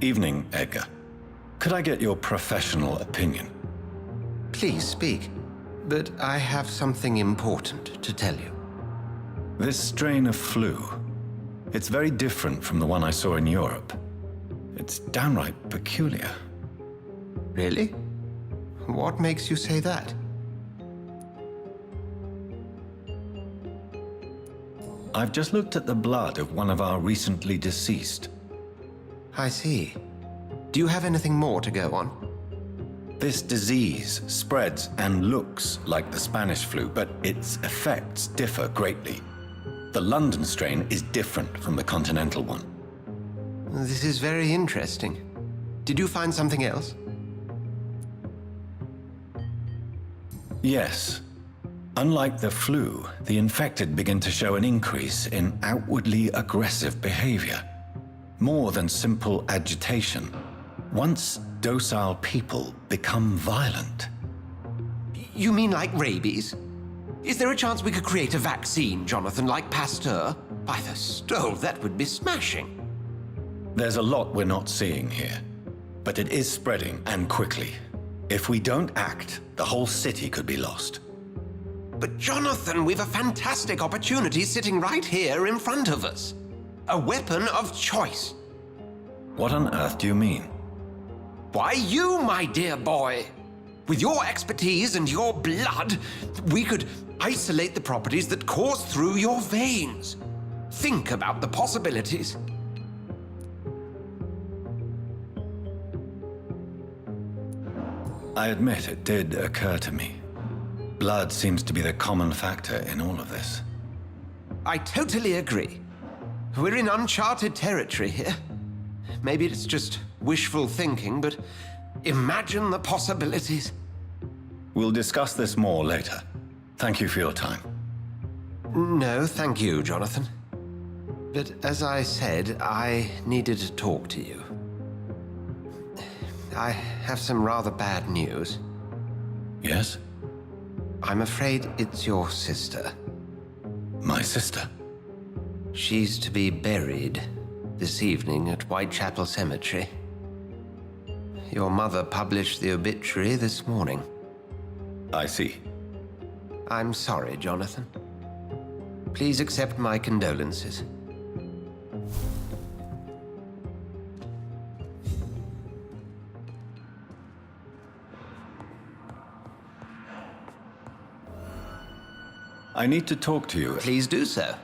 Evening, Edgar. Could I get your professional opinion? Please speak, but I have something important to tell you. This strain of flu, it's very different from the one I saw in Europe. It's downright peculiar. Really? What makes you say that? I've just looked at the blood of one of our recently deceased. I see. Do you have anything more to go on? This disease spreads and looks like the Spanish flu, but its effects differ greatly. The London strain is different from the continental one. This is very interesting. Did you find something else? Yes. Unlike the flu, the infected begin to show an increase in outwardly aggressive behavior. More than simple agitation. Once docile people become violent. You mean like rabies? Is there a chance we could create a vaccine, Jonathan, like Pasteur? By the stove, that would be smashing. There's a lot we're not seeing here, but it is spreading, and quickly. If we don't act, the whole city could be lost. But Jonathan, we've a fantastic opportunity sitting right here in front of us. A weapon of choice. What on earth do you mean? Why, you, my dear boy. With your expertise and your blood, we could isolate the properties that course through your veins. Think about the possibilities. I admit it did occur to me. Blood seems to be the common factor in all of this. I totally agree. We're in uncharted territory here. Maybe it's just wishful thinking, but imagine the possibilities. We'll discuss this more later. Thank you for your time. No, thank you, Jonathan. But as I said, I needed to talk to you. I have some rather bad news. Yes? I'm afraid it's your sister. My sister? She's to be buried this evening at Whitechapel Cemetery. Your mother published the obituary this morning. I see. I'm sorry, Jonathan. Please accept my condolences. I need to talk to you. Please do so.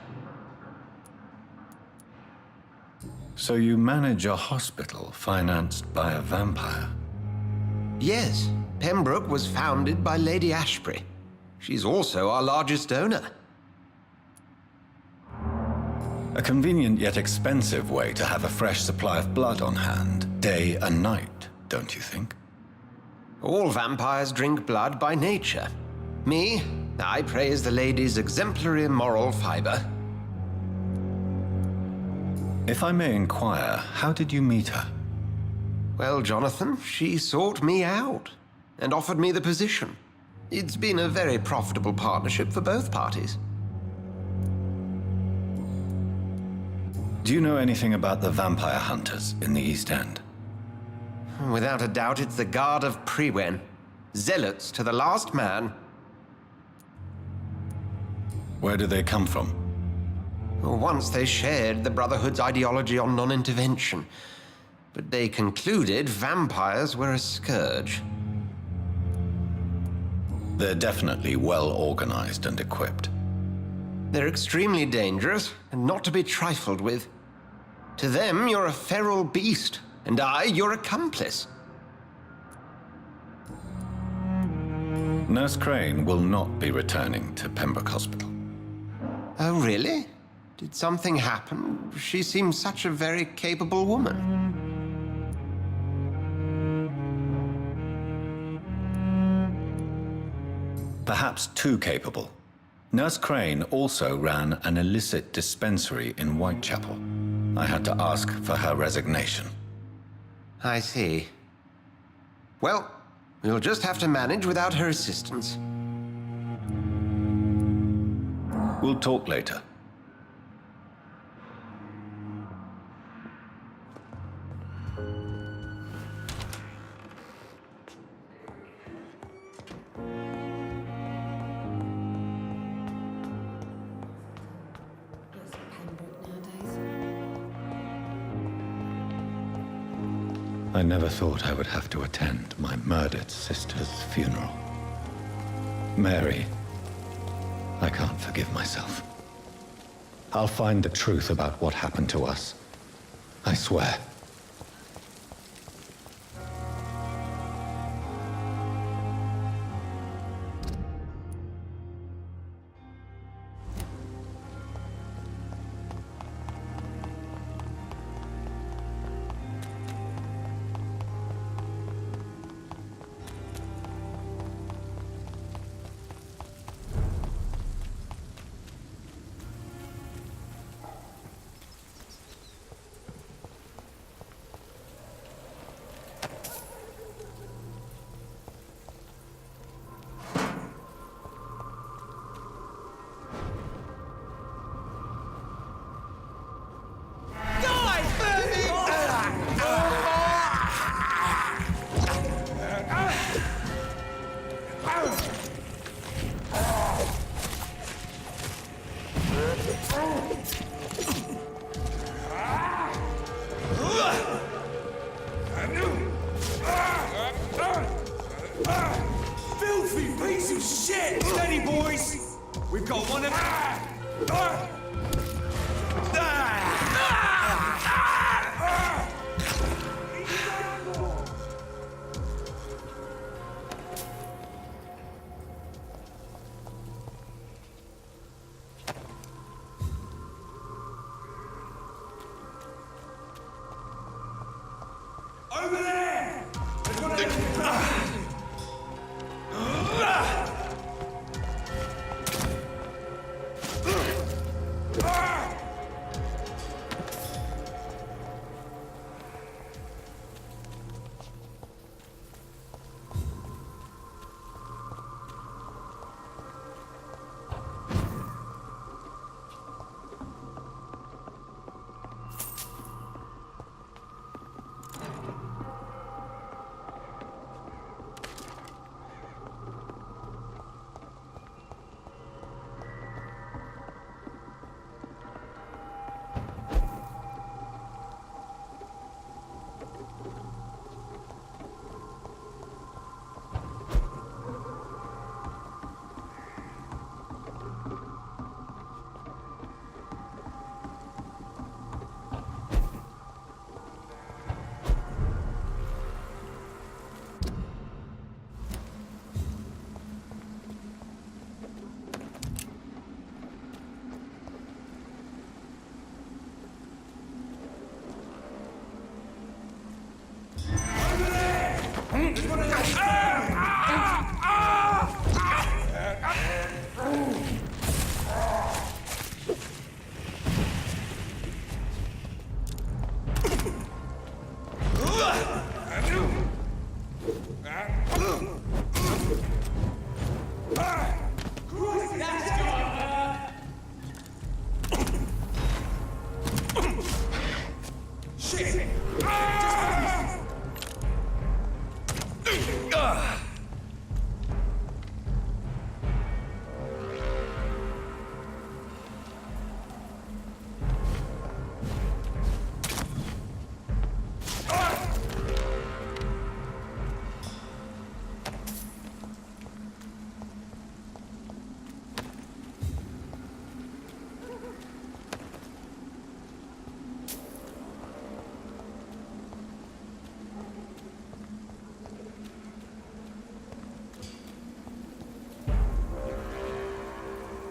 So you manage a hospital financed by a vampire? Yes, Pembroke was founded by Lady Ashbury. She's also our largest donor. A convenient yet expensive way to have a fresh supply of blood on hand, day and night, don't you think? All vampires drink blood by nature. Me, I praise the lady's exemplary moral fiber. If I may inquire, how did you meet her? Well, Jonathan, she sought me out and offered me the position. It's been a very profitable partnership for both parties. Do you know anything about the vampire hunters in the East End? Without a doubt, it's the Guard of Prewen. Zealots to the last man. Where do they come from? Once they shared the Brotherhood's ideology on non-intervention, but they concluded vampires were a scourge. They're definitely well organized and equipped. They're extremely dangerous and not to be trifled with. To them, you're a feral beast, and I, your accomplice. Nurse Crane will not be returning to Pembroke Hospital. Oh, really? Did something happen? She seems such a very capable woman. Perhaps too capable. Nurse Crane also ran an illicit dispensary in Whitechapel. I had to ask for her resignation. I see. Well, we'll just have to manage without her assistance. We'll talk later. I never thought I would have to attend my murdered sister's funeral. Mary, I can't forgive myself. I'll find the truth about what happened to us. I swear. Filthy piece of shit! Steady, boys! We've got one of... Over there! There's one of them.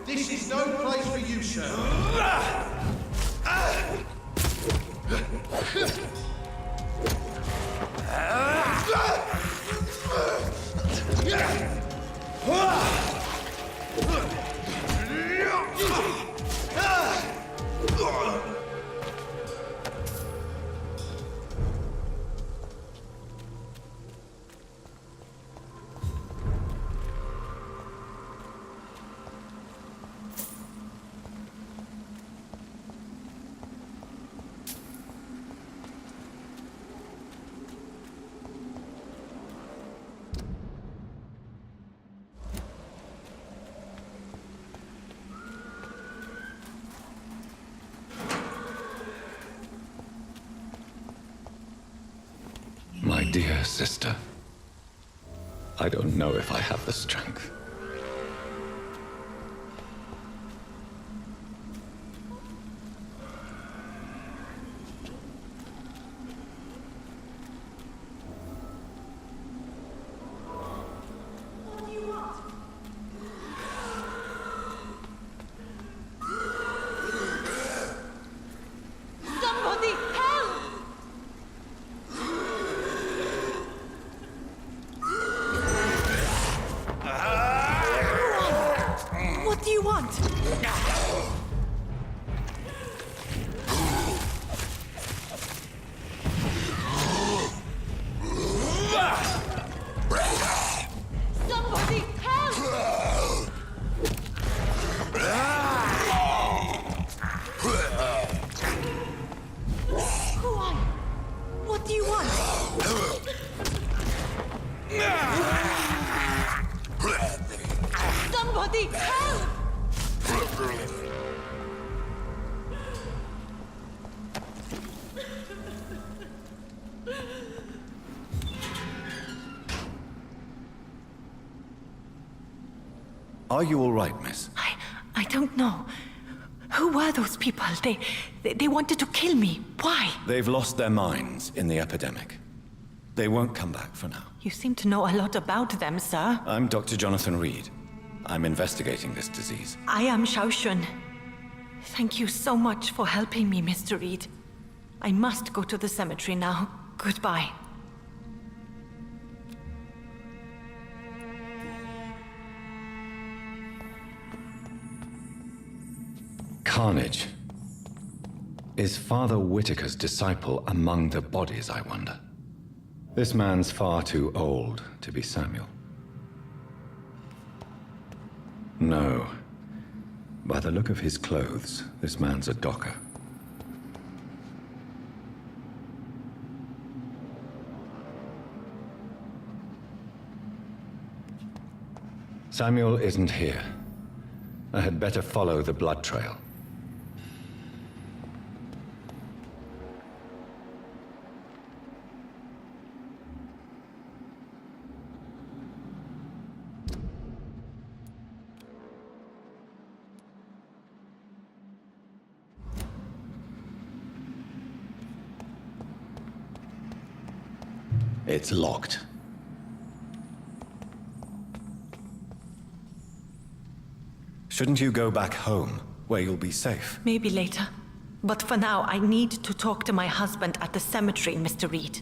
This is no place for you, sir. dear sister. I don't know if I have the strength. Somebody help! What do you want? Somebody help! Who are you? What do you want? Somebody help! Are you all right, miss? I don't know. Who were those people? They wanted to kill me. Why? They've lost their minds in the epidemic. They won't come back for now. You seem to know a lot about them, sir. I'm Dr. Jonathan Reid. I'm investigating this disease. I am Xiaoxun. Thank you so much for helping me, Mr. Reid. I must go to the cemetery now. Goodbye. Carnage. Is Father Whitaker's disciple among the bodies, I wonder? This man's far too old to be Samuel. No. By the look of his clothes, this man's a docker. Samuel isn't here. I had better follow the blood trail. It's locked. Shouldn't you go back home, where you'll be safe? Maybe later. But for now, I need to talk to my husband at the cemetery, Mr. Reid.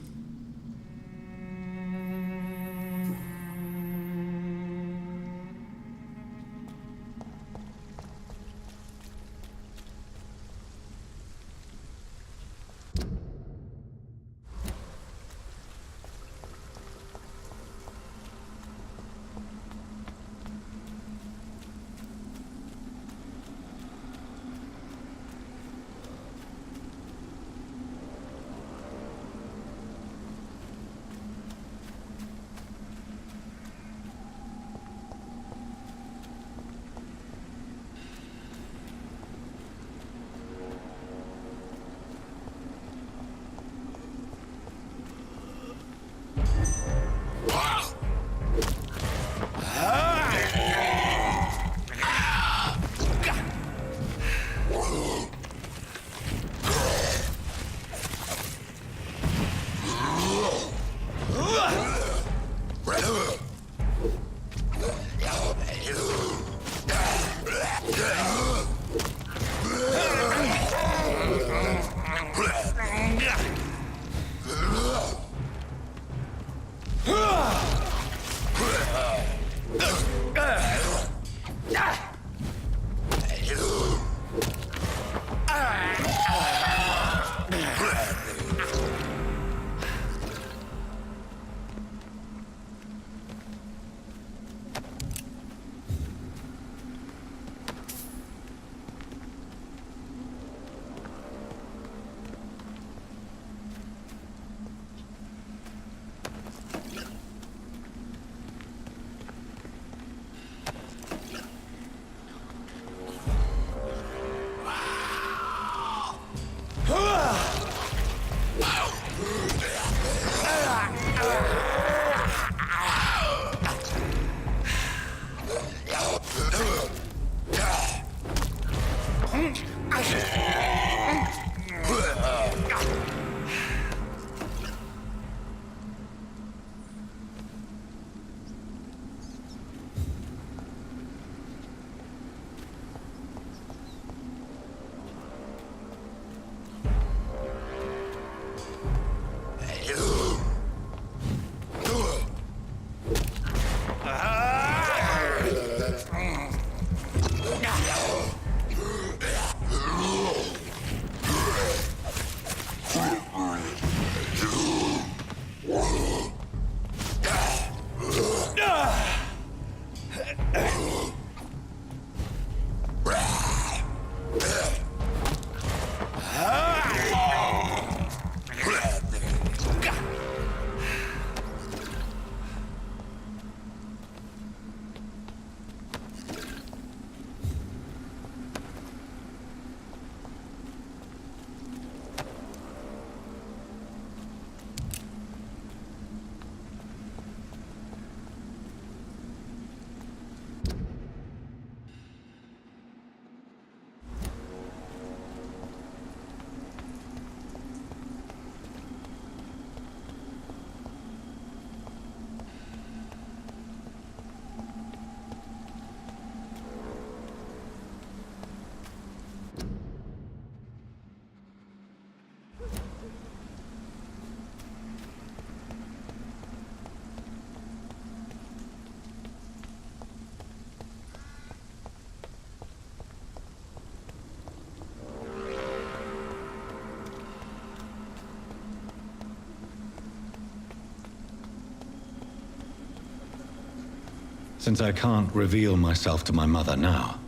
Since I can't reveal myself to my mother now,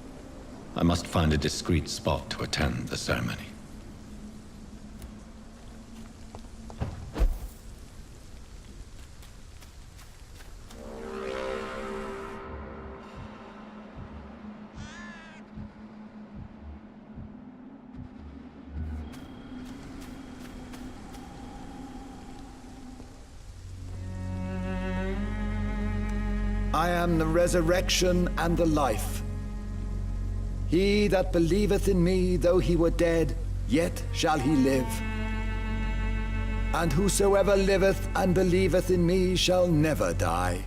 I must find a discreet spot to attend the ceremony. I am the resurrection and the life. He that believeth in me, though he were dead, yet shall he live. And whosoever liveth and believeth in me shall never die.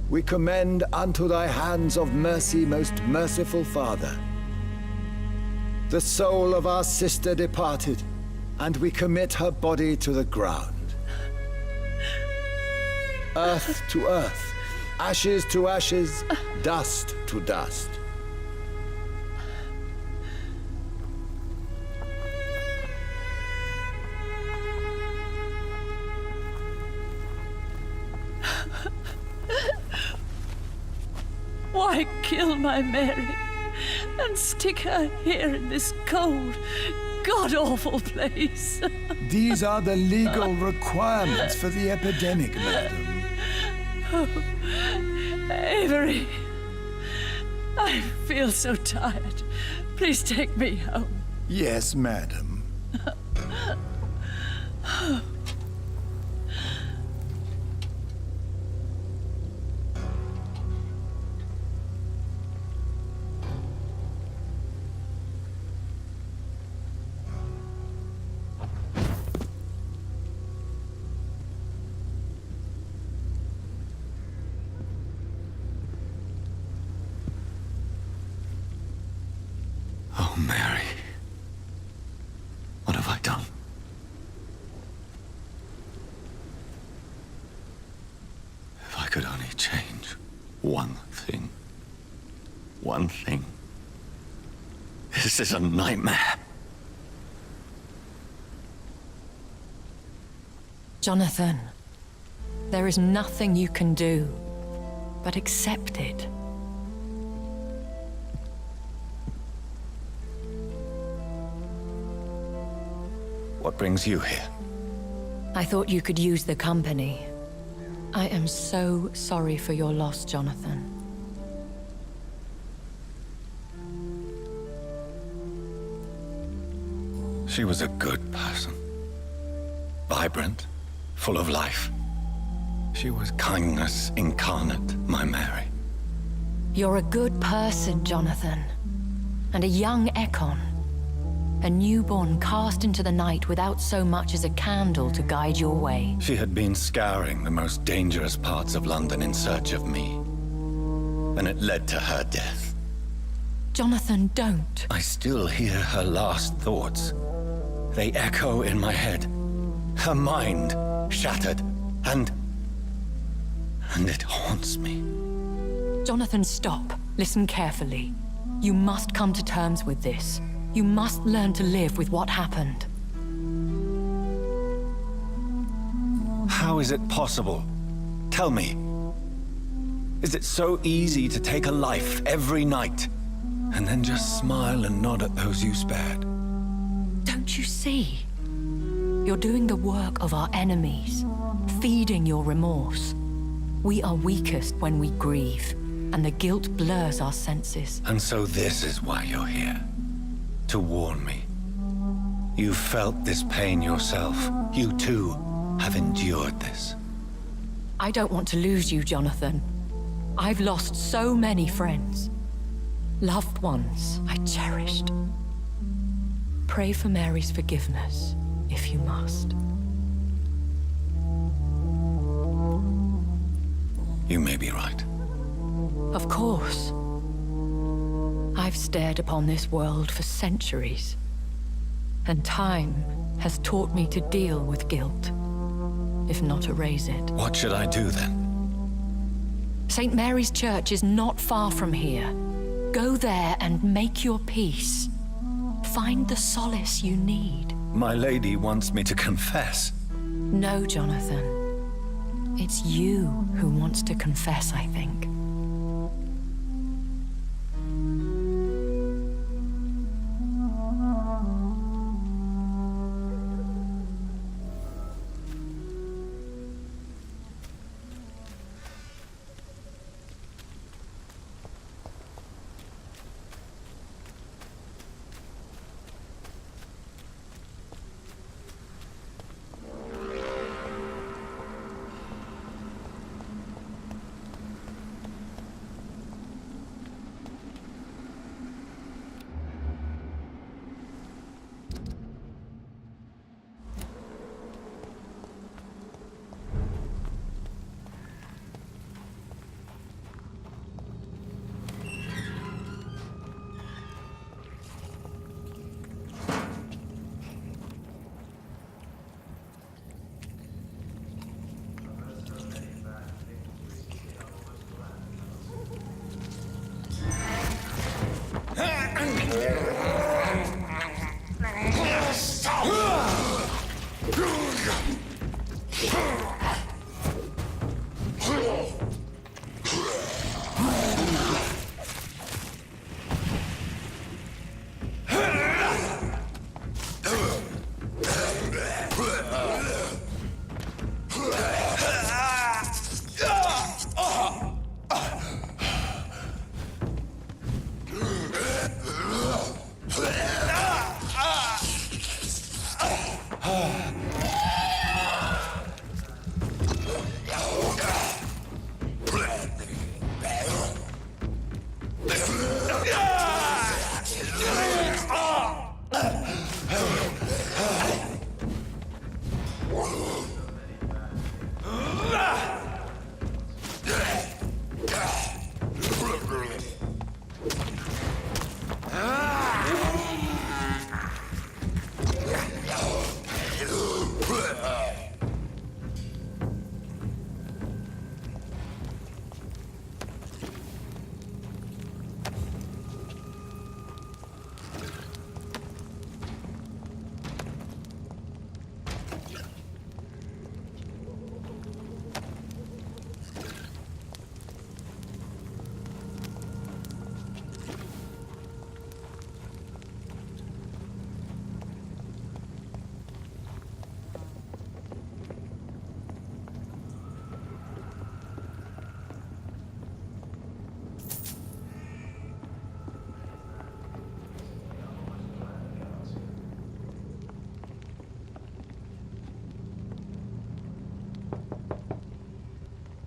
We commend unto thy hands of mercy, most merciful Father, the soul of our sister departed, and we commit her body to the ground. Earth to earth, ashes to ashes, dust to dust. Why kill my Mary and stick her here in this cold, god-awful place? These are the legal requirements for the epidemic, madam. Oh, Avery, I feel so tired. Please take me home. Yes, madam. Oh, Mary. What have I done? If I could only change one thing. One thing. This is a nightmare. Jonathan, there is nothing you can do but accept it. What brings you here? I thought you could use the company. I am so sorry for your loss, Jonathan. She was a good person. Vibrant, full of life. She was kindness incarnate, my Mary. You're a good person, Jonathan. And a young Ekon. A newborn cast into the night without so much as a candle to guide your way. She had been scouring the most dangerous parts of London in search of me. And it led to her death. Jonathan, don't. I still hear her last thoughts. They echo in my head. Her mind shattered, and it haunts me. Jonathan, stop. Listen carefully. You must come to terms with this. You must learn to live with what happened. How is it possible? Tell me. Is it so easy to take a life every night, and then just smile and nod at those you spared? Don't you see? You're doing the work of our enemies, feeding your remorse. We are weakest when we grieve, and the guilt blurs our senses. And so this is why you're here. To warn me. You've felt this pain yourself. You too have endured this. I don't want to lose you, Jonathan. I've lost so many friends. Loved ones I cherished. Pray for Mary's forgiveness, if you must. You may be right. Of course. I've stared upon this world for centuries, and time has taught me to deal with guilt, if not erase it. What should I do then? St. Mary's Church is not far from here. Go there and make your peace. Find the solace you need. My lady wants me to confess. No, Jonathan. It's you who wants to confess, I think.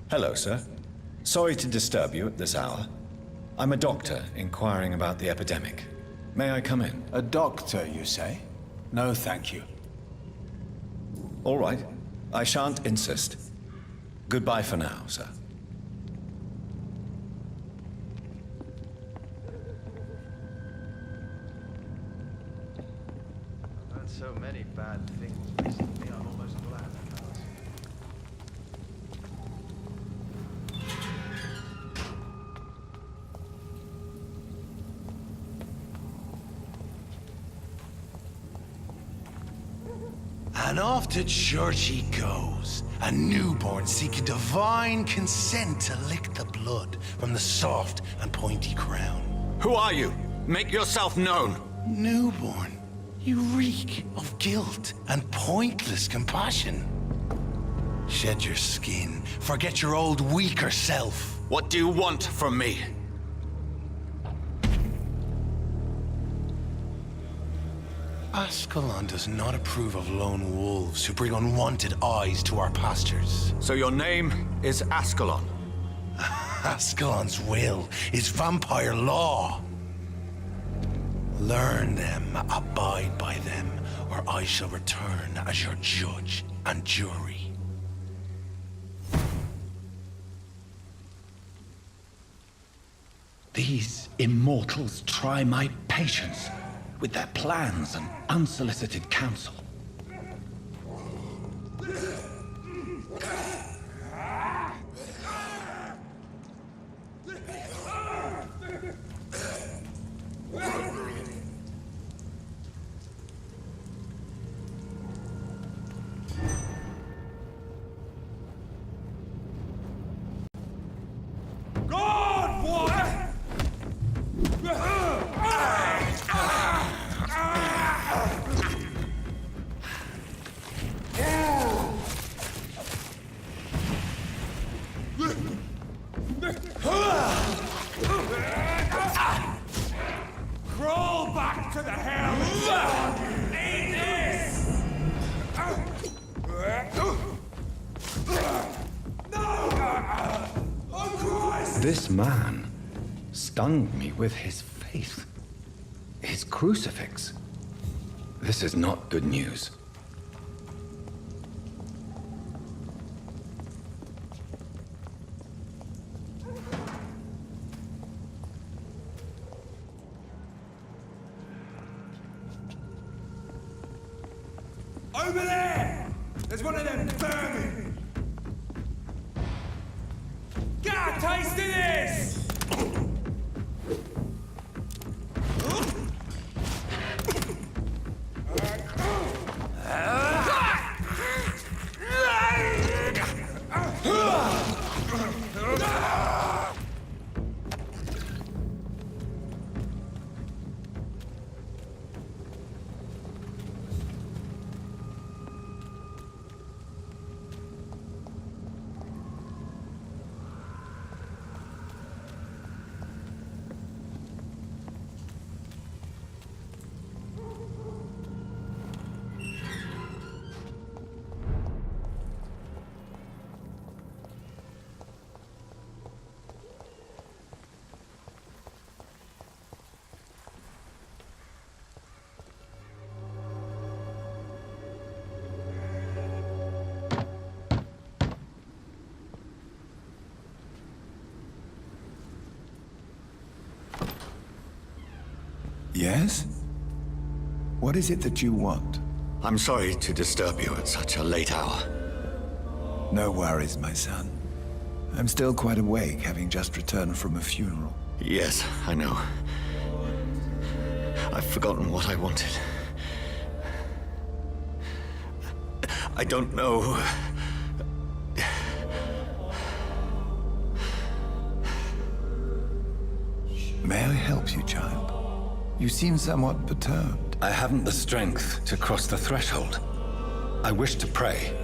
Hello, sir. Sorry to disturb you at this hour. I'm a doctor inquiring about the epidemic. May I come in? A doctor, you say? No, thank you. All right. I shan't insist. Goodbye for now, sir. I've heard so many bad things recently, I'm almost glad I passed. And off to church he goes, a newborn seeking divine consent to lick the blood from the soft and pointy crown. Who are you? Make yourself known. Newborn, you reek of guilt and pointless compassion. Shed your skin, forget your old weaker self. What do you want from me? Ascalon does not approve of lone wolves who bring unwanted eyes to our pastures. So your name is Ascalon? Ascalon's will is vampire law. Learn them, abide by them, or I shall return as your judge and jury. These immortals try my patience with their plans and unsolicited counsel. God, what? Crawl back to the hell. Eat this. Oh, Christ! This man stunned me with his faith. His crucifix. This is not good news. Over there! There's one of them vermin! Get a taste of this! Yes? What is it that you want? I'm sorry to disturb you at such a late hour. No worries, my son. I'm still quite awake, having just returned from a funeral. Yes, I know. I've forgotten what I wanted. I don't know. May I help you, child? You seem somewhat perturbed. I haven't the strength to cross the threshold. I wish to pray,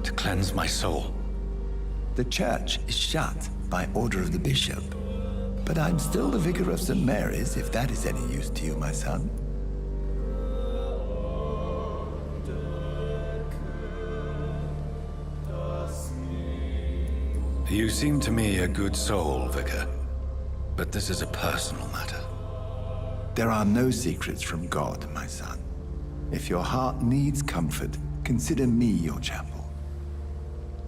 to cleanse my soul. The church is shut by order of the bishop. But I'm still the vicar of St. Mary's, if that is any use to you, my son. You seem to me a good soul, Vicar. But this is a personal matter. There are no secrets from God, my son. If your heart needs comfort, consider me your chapel.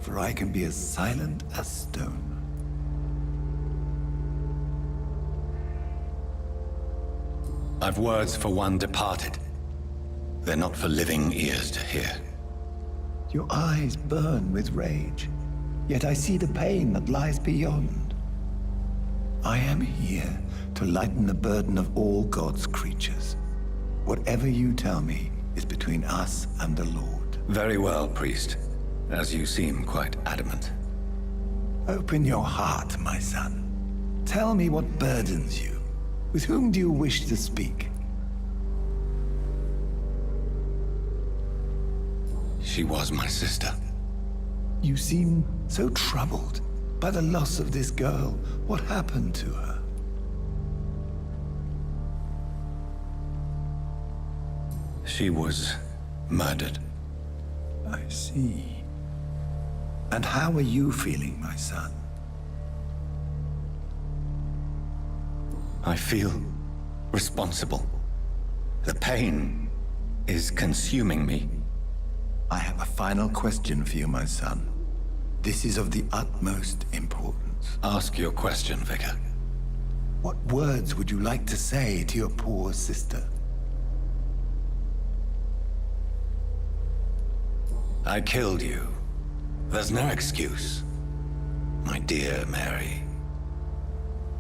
For I can be as silent as stone. I've words for one departed. They're not for living ears to hear. Your eyes burn with rage, yet I see the pain that lies beyond. I am here to lighten the burden of all God's creatures. Whatever you tell me is between us and the Lord. Very well, priest. As you seem quite adamant. Open your heart, my son. Tell me what burdens you. With whom do you wish to speak? She was my sister. You seem so troubled by the loss of this girl. What happened to her? She was murdered. I see. And how are you feeling, my son? I feel responsible. The pain is consuming me. I have a final question for you, my son. This is of the utmost importance. Ask your question, Vicar. What words would you like to say to your poor sister? I killed you. There's no excuse. My dear Mary,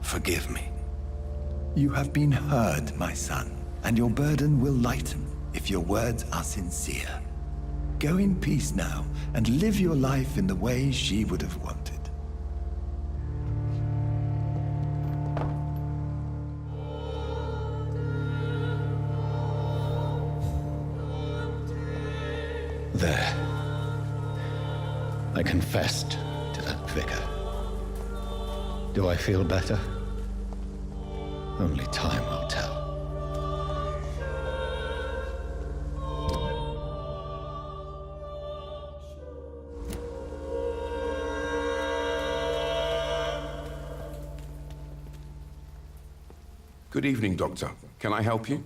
forgive me. You have been heard, my son, and your burden will lighten if your words are sincere. Go in peace now, and live your life in the way she would have wanted. There. I confessed to that vicar. Do I feel better? Only time will tell. Good evening, Doctor. Can I help you?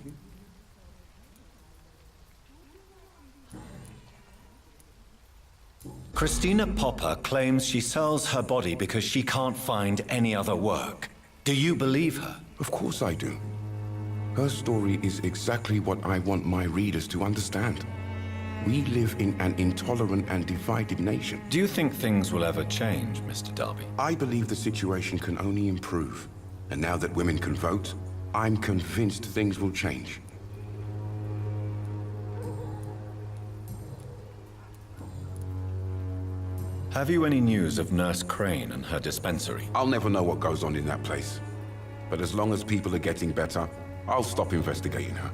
Christina Popper claims she sells her body because she can't find any other work. Do you believe her? Of course I do. Her story is exactly what I want my readers to understand. We live in an intolerant and divided nation. Do you think things will ever change, Mr. Darby? I believe the situation can only improve. And now that women can vote, I'm convinced things will change. Have you any news of Nurse Crane and her dispensary? I'll never know what goes on in that place. But as long as people are getting better, I'll stop investigating her.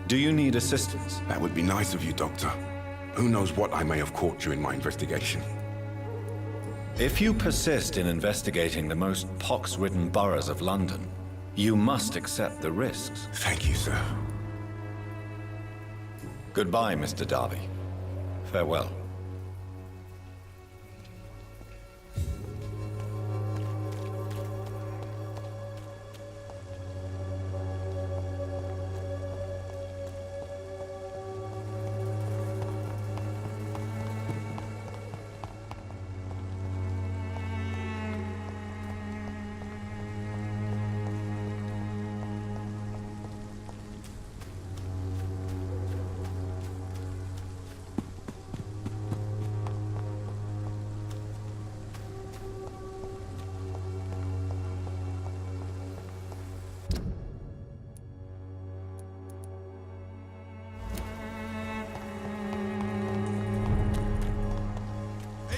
Do you need assistance? That would be nice of you, Doctor. Who knows what I may have caught during my investigation. If you persist in investigating the most pox-ridden boroughs of London, you must accept the risks. Thank you, sir. Goodbye, Mr. Darby. Farewell.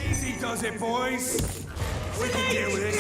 Easy does it, boys. We can deal with this.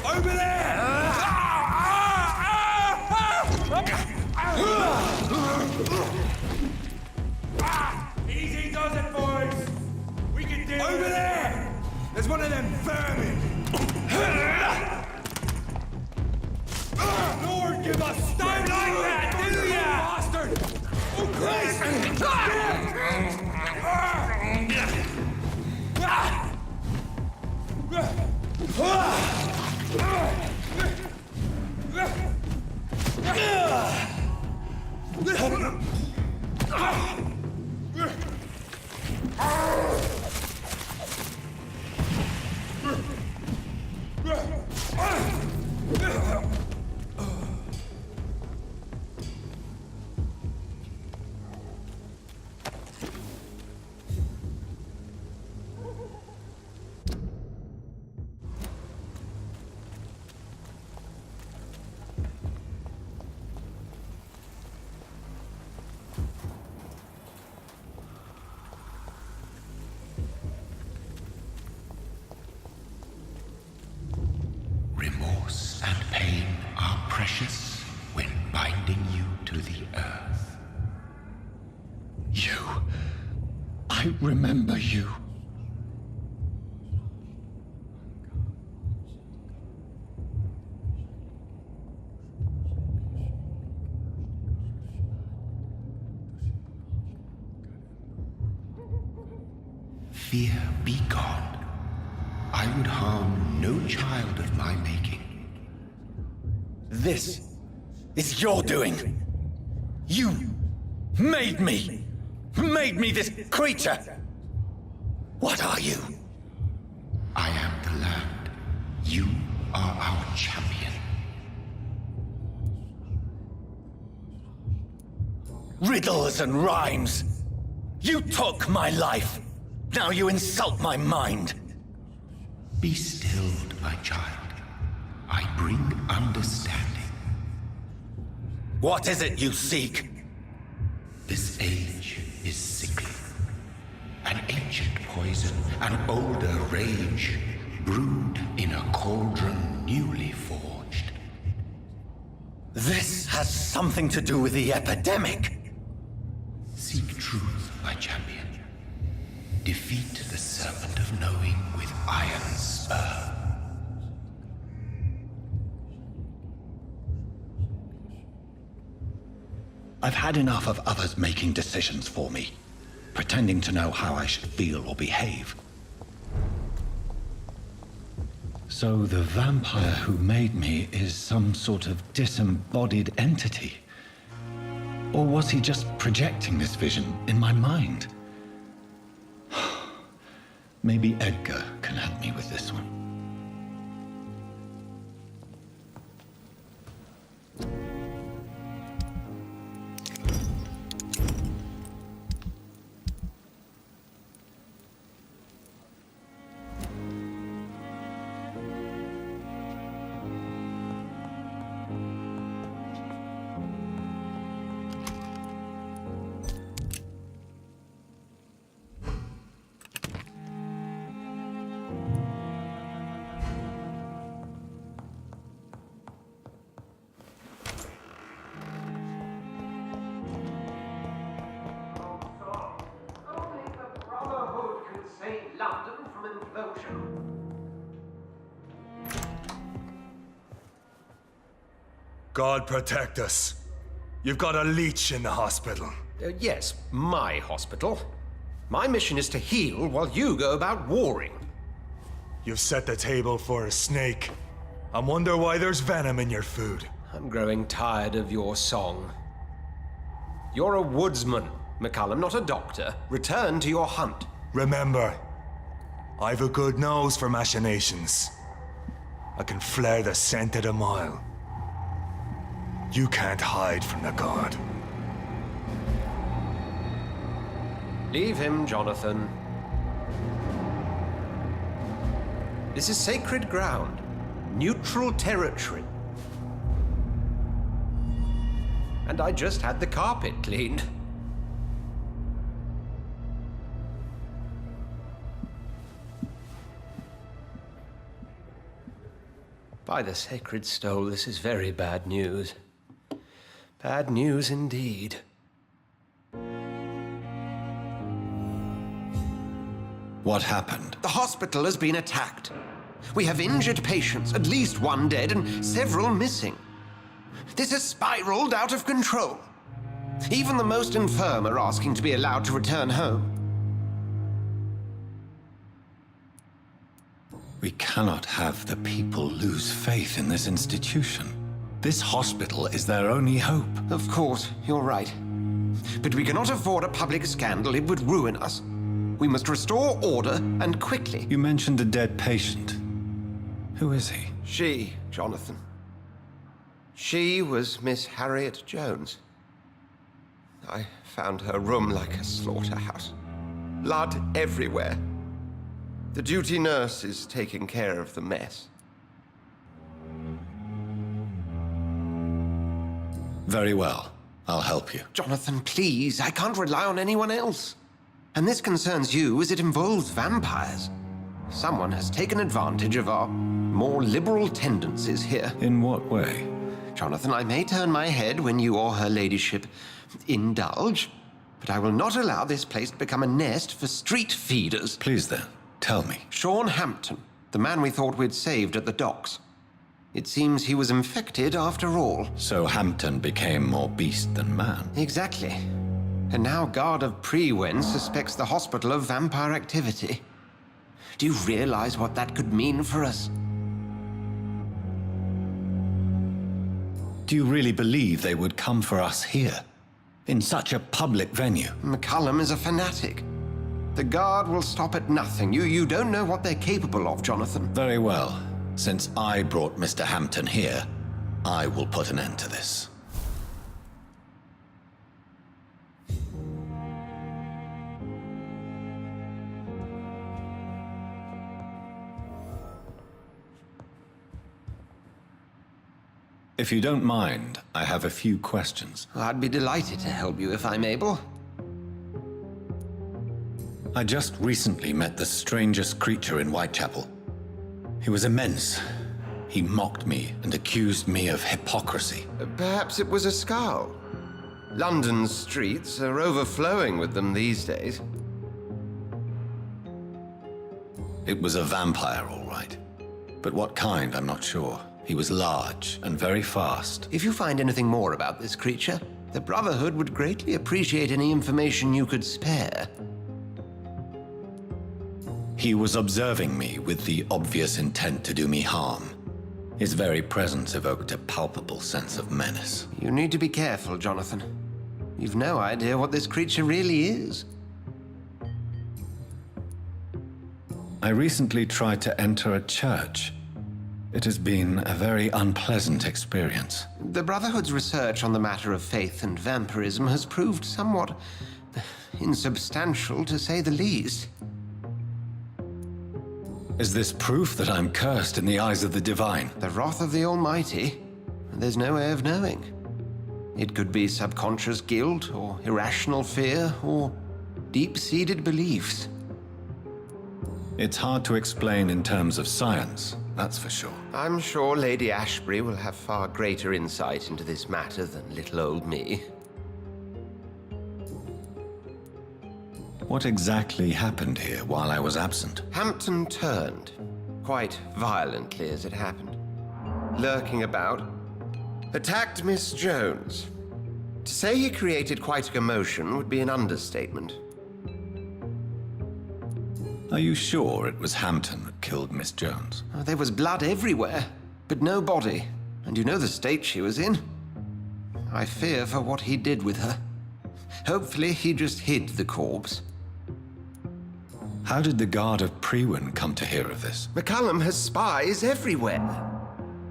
Over there! Easy does it, boys! We can do it! Over there! There's one of them vermin! Lord, give us... Don't like that, do ya? Bastard! Oh, Christ! Remorse and pain are precious when binding you to the earth. You. I remember you. Fear be gone. I would harm no child of my making. This is your doing. You made me. Made me this creature. What are you? I am the land. You are our champion. Riddles and rhymes. You took my life. Now you insult my mind. Be stilled, my child. I bring understanding. What is it you seek? This age is sickly. An ancient poison, an older rage, brewed in a cauldron newly forged. This has something to do with the epidemic. Seek truth, my champion. Defeat the Serpent of Knowing with iron spur. I've had enough of others making decisions for me, pretending to know how I should feel or behave. So the vampire who made me is some sort of disembodied entity. Or was he just projecting this vision in my mind? Maybe Edgar can help me with this one. God protect us. You've got a leech in the hospital. Yes, my hospital. My mission is to heal while you go about warring. You've set the table for a snake. I wonder why there's venom in your food. I'm growing tired of your song. You're a woodsman, McCullum, not a doctor. Return to your hunt. Remember, I've a good nose for machinations. I can flare the scent at a mile. You can't hide from the god. Leave him, Jonathan. This is sacred ground. Neutral territory. And I just had the carpet cleaned. By the sacred stole, this is very bad news. Bad news indeed. What happened? The hospital has been attacked. We have injured patients, at least one dead and several missing. This has spiraled out of control. Even the most infirm are asking to be allowed to return home. We cannot have the people lose faith in this institution. This hospital is their only hope. Of course, you're right. But we cannot afford a public scandal. It would ruin us. We must restore order, and quickly. You mentioned a dead patient. Who is he? She, Jonathan. She was Miss Harriet Jones. I found her room like a slaughterhouse. Blood everywhere. The duty nurse is taking care of the mess. Very well. I'll help you. Jonathan, please. I can't rely on anyone else. And this concerns you as it involves vampires. Someone has taken advantage of our more liberal tendencies here. In what way? Jonathan, I may turn my head when you or her ladyship indulge, but I will not allow this place to become a nest for street feeders. Please then, tell me. Sean Hampton, the man we thought we'd saved at the docks. It seems he was infected after all. So Hampton became more beast than man. Exactly. And now Guard of Prewen suspects the hospital of vampire activity. Do you realize what that could mean for us? Do you really believe they would come for us here? In such a public venue? McCullum is a fanatic. The Guard will stop at nothing. You don't know what they're capable of, Jonathan. Very well. Since I brought Mr. Hampton here, I will put an end to this. If you don't mind, I have a few questions. I'd be delighted to help you if I'm able. I just recently met the strangest creature in Whitechapel. He was immense. He mocked me and accused me of hypocrisy. Perhaps it was a skull. London's streets are overflowing with them these days. It was a vampire, all right. But what kind, I'm not sure. He was large and very fast. If you find anything more about this creature, the Brotherhood would greatly appreciate any information you could spare. He was observing me with the obvious intent to do me harm. His very presence evoked a palpable sense of menace. You need to be careful, Jonathan. You've no idea what this creature really is. I recently tried to enter a church. It has been a very unpleasant experience. The Brotherhood's research on the matter of faith and vampirism has proved somewhat insubstantial, to say the least. Is this proof that I'm cursed in the eyes of the divine? The wrath of the Almighty? There's no way of knowing. It could be subconscious guilt, or irrational fear, or deep-seated beliefs. It's hard to explain in terms of science, that's for sure. I'm sure Lady Ashbury will have far greater insight into this matter than little old me. What exactly happened here while I was absent? Hampton turned, quite violently as it happened. Lurking about, attacked Miss Jones. To say he created quite a commotion would be an understatement. Are you sure it was Hampton that killed Miss Jones? Oh, there was blood everywhere, but no body. And you know the state she was in. I fear for what he did with her. Hopefully he just hid the corpse. How did the Guard of Priwen come to hear of this? McCullum has spies everywhere.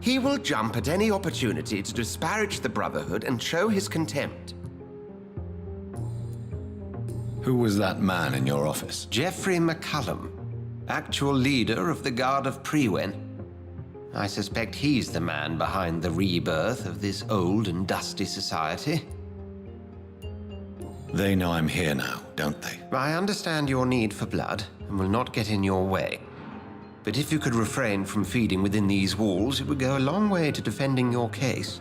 He will jump at any opportunity to disparage the Brotherhood and show his contempt. Who was that man in your office? Geoffrey McCullum, actual leader of the Guard of Priwen. I suspect he's the man behind the rebirth of this old and dusty society. They know I'm here now, don't they? I understand your need for blood and will not get in your way. But if you could refrain from feeding within these walls, it would go a long way to defending your case.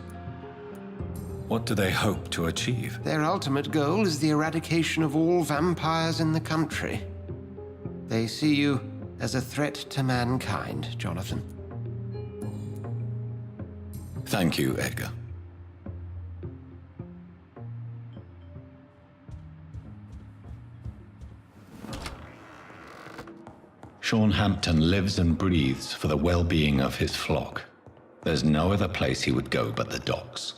What do they hope to achieve? Their ultimate goal is the eradication of all vampires in the country. They see you as a threat to mankind, Jonathan. Thank you, Edgar. Sean Hampton lives and breathes for the well-being of his flock. There's no other place he would go but the docks.